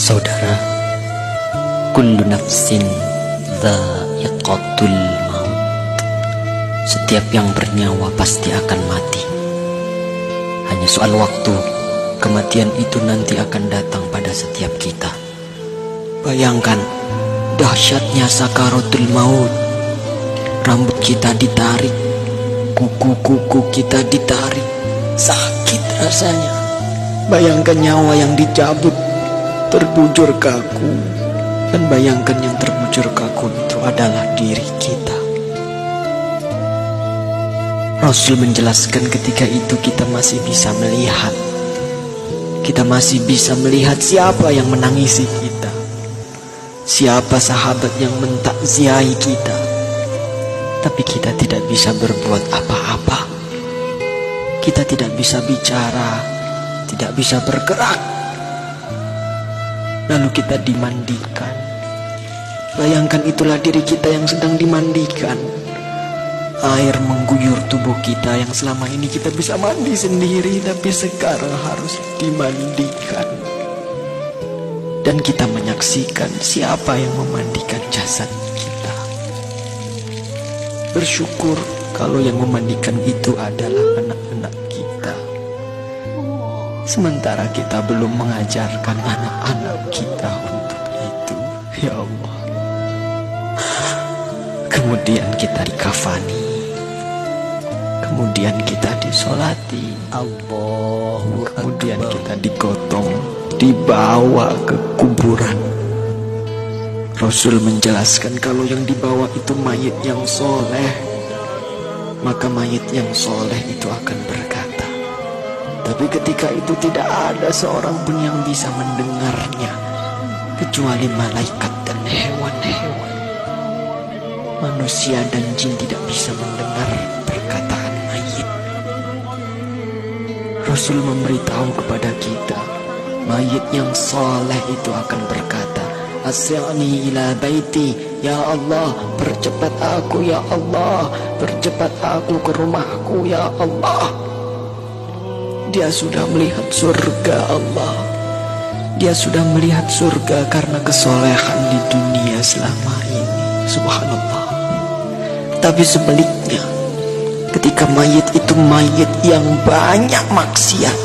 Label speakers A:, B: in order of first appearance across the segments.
A: Saudara, kullu nafsin dha'iqatul maut. Setiap yang bernyawa pasti akan mati. Hanya soal waktu, kematian itu nanti akan datang pada setiap kita. Bayangkan dahsyatnya sakaratul maut. Rambut kita ditarik, kuku-kuku kita ditarik, sakit rasanya. Bayangkan nyawa yang dicabut, terbujur kaku. Dan bayangkan yang terbujur kaku itu adalah diri kita. Rasul menjelaskan ketika itu kita masih bisa melihat. Kita masih bisa melihat siapa yang menangisi kita, siapa sahabat yang mentakziahi kita. Tapi kita tidak bisa berbuat apa-apa. Kita tidak bisa bicara, tidak bisa bergerak. Lalu kita dimandikan. Bayangkan itulah diri kita yang sedang dimandikan. Air mengguyur tubuh kita yang selama ini kita bisa mandi sendiri, tapi sekarang harus dimandikan. Dan kita menyaksikan siapa yang memandikan jasad kita. Bersyukur kalau yang memandikan itu adalah anak-anak kita. Sementara kita belum mengajarkan anak-anak kita untuk itu. Ya Allah. Kemudian kita dikafani. Kemudian kita disolati. Kemudian kita digotong, dibawa ke kuburan. Rasul menjelaskan kalau yang dibawa itu mayit yang soleh, maka mayit yang soleh itu akan berkata. Tapi ketika itu tidak ada seorang pun yang bisa mendengarnya, kecuali malaikat dan hewan-hewan. Manusia dan jin tidak bisa mendengar perkataan mayit. Rasul memberitahu kepada kita, mayit yang soleh itu akan berkata, Asri'ni ila baiti, ya Allah, percepat aku ya Allah, percepat aku ke rumahku ya Allah. Dia sudah melihat surga Allah. Dia sudah melihat surga karena kesolehan di dunia selama ini. Subhanallah. Tapi sebaliknya, ketika mayit itu mayit yang banyak maksiat,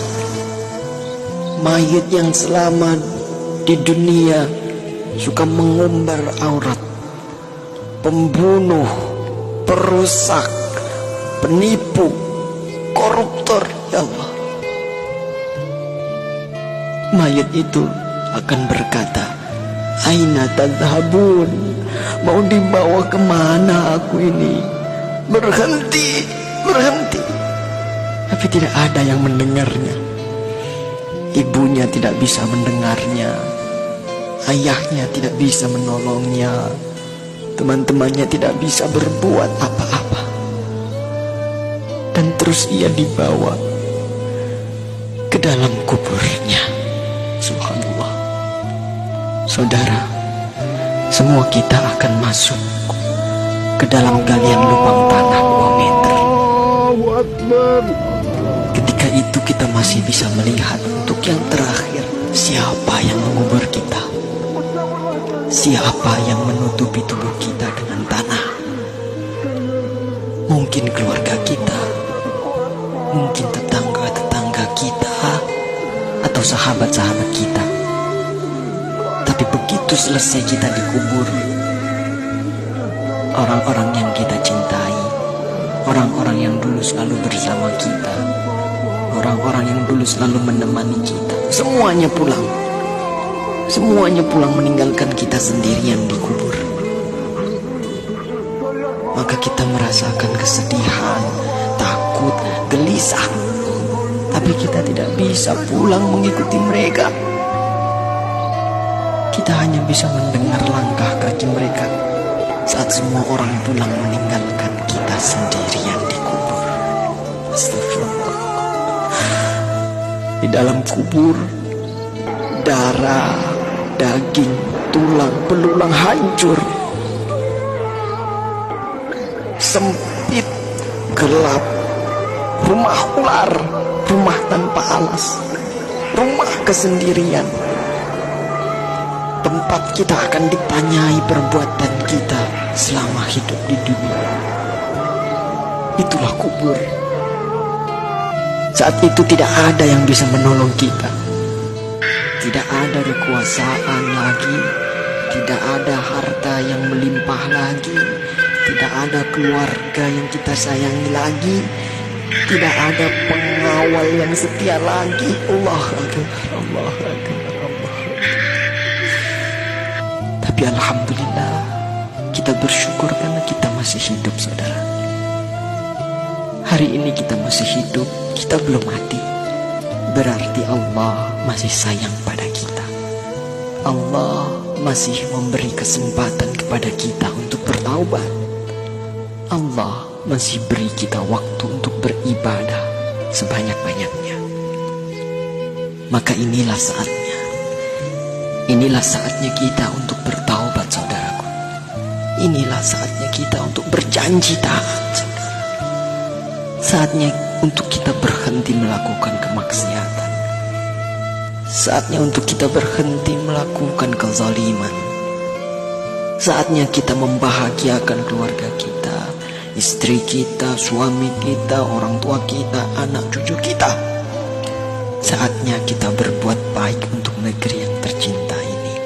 A: mayit yang selama di dunia suka mengumbar aurat, pembunuh, perusak, penipu, koruptor, ya Allah. Mayit itu akan berkata, Aina tadhabun? Mau dibawa kemana aku ini? Berhenti, berhenti. Tapi tidak ada yang mendengarnya. Ibunya tidak bisa mendengarnya. Ayahnya tidak bisa menolongnya. Teman-temannya tidak bisa berbuat apa-apa. Dan terus ia dibawa ke dalam kuburnya. Subhanallah. Saudara, semua kita akan masuk ke dalam galian lubang tanah 2 meter. Ketika itu kita masih bisa melihat untuk yang terakhir, siapa yang mengubur kita, siapa yang menutupi tubuh kita dengan tanah. Mungkin keluarga kita, mungkin tetangga-tetangga kita, atau sahabat-sahabat kita. Tapi begitu selesai kita dikubur, orang-orang yang kita cintai, orang-orang yang dulu selalu bersama kita, orang-orang yang dulu selalu menemani kita, semuanya pulang. Semuanya pulang meninggalkan kita sendirian di kubur. Maka kita merasakan kesedihan, takut, gelisah. Tapi kita tidak bisa pulang mengikuti mereka. Kita hanya bisa mendengar langkah kaki mereka saat semua orang pulang meninggalkan kita sendirian di kubur. Astagfirullah. Di dalam kubur, darah, daging, tulang, belulang hancur. Sempit, gelap, rumah ular, rumah tanpa alas, rumah kesendirian. tempat kita akan ditanyai perbuatan kita selama hidup di dunia. Itulah kubur. Saat itu tidak ada yang bisa menolong kita. Tidak ada kekuasaan lagi. Tidak ada harta yang melimpah lagi. Tidak ada keluarga yang kita sayangi lagi. Tidak ada pengawal yang setia lagi. Allah Akbar, Allah Akbar, Allah Akbar. Tapi alhamdulillah, kita bersyukur karena kita masih hidup, saudara. Hari ini kita masih hidup, kita belum mati. Berarti Allah masih sayang pada kita. Allah masih memberi kesempatan kepada kita untuk bertaubat. Allah masih beri kita waktu untuk beribadah sebanyak-banyaknya. Maka inilah saatnya. Inilah saatnya kita untuk bertaubat, saudaraku. Inilah saatnya kita untuk berjanji taat, saudara. Saatnya untuk kita berhenti melakukan kemaksiatan. Saatnya untuk kita berhenti melakukan kezaliman. Saatnya kita membahagiakan keluarga kita, istri kita, suami kita, orang tua kita, anak cucu kita. Saatnya kita berbuat baik untuk negeri yang tercinta ini.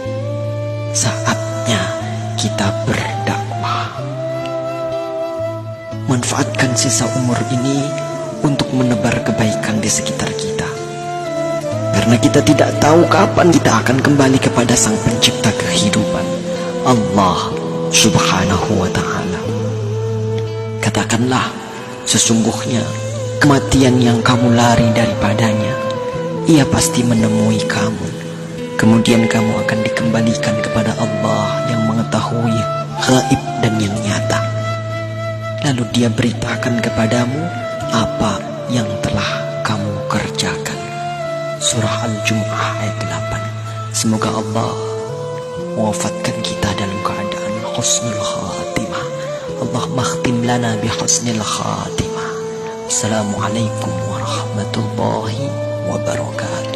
A: Saatnya kita berdakwah. Manfaatkan sisa umur ini untuk menebar kebaikan di sekitar kita. Karena kita tidak tahu kapan kita akan kembali kepada Sang Pencipta kehidupan, Allah Subhanahu wa ta'ala. Katakanlah, sesungguhnya kematian yang kamu lari daripadanya, ia pasti menemui kamu. Kemudian kamu akan dikembalikan kepada Allah yang mengetahui gaib dan yang nyata. Lalu dia beritakan kepadamu apa yang telah kamu kerjakan. Surah Al-Jumu'ah ayat 8. Semoga Allah mewafatkan kita dalam keadaan husnul khatimah. Allah makhtim lana bi husnil khatimah. Assalamualaikum warahmatullahi wabarakatuh.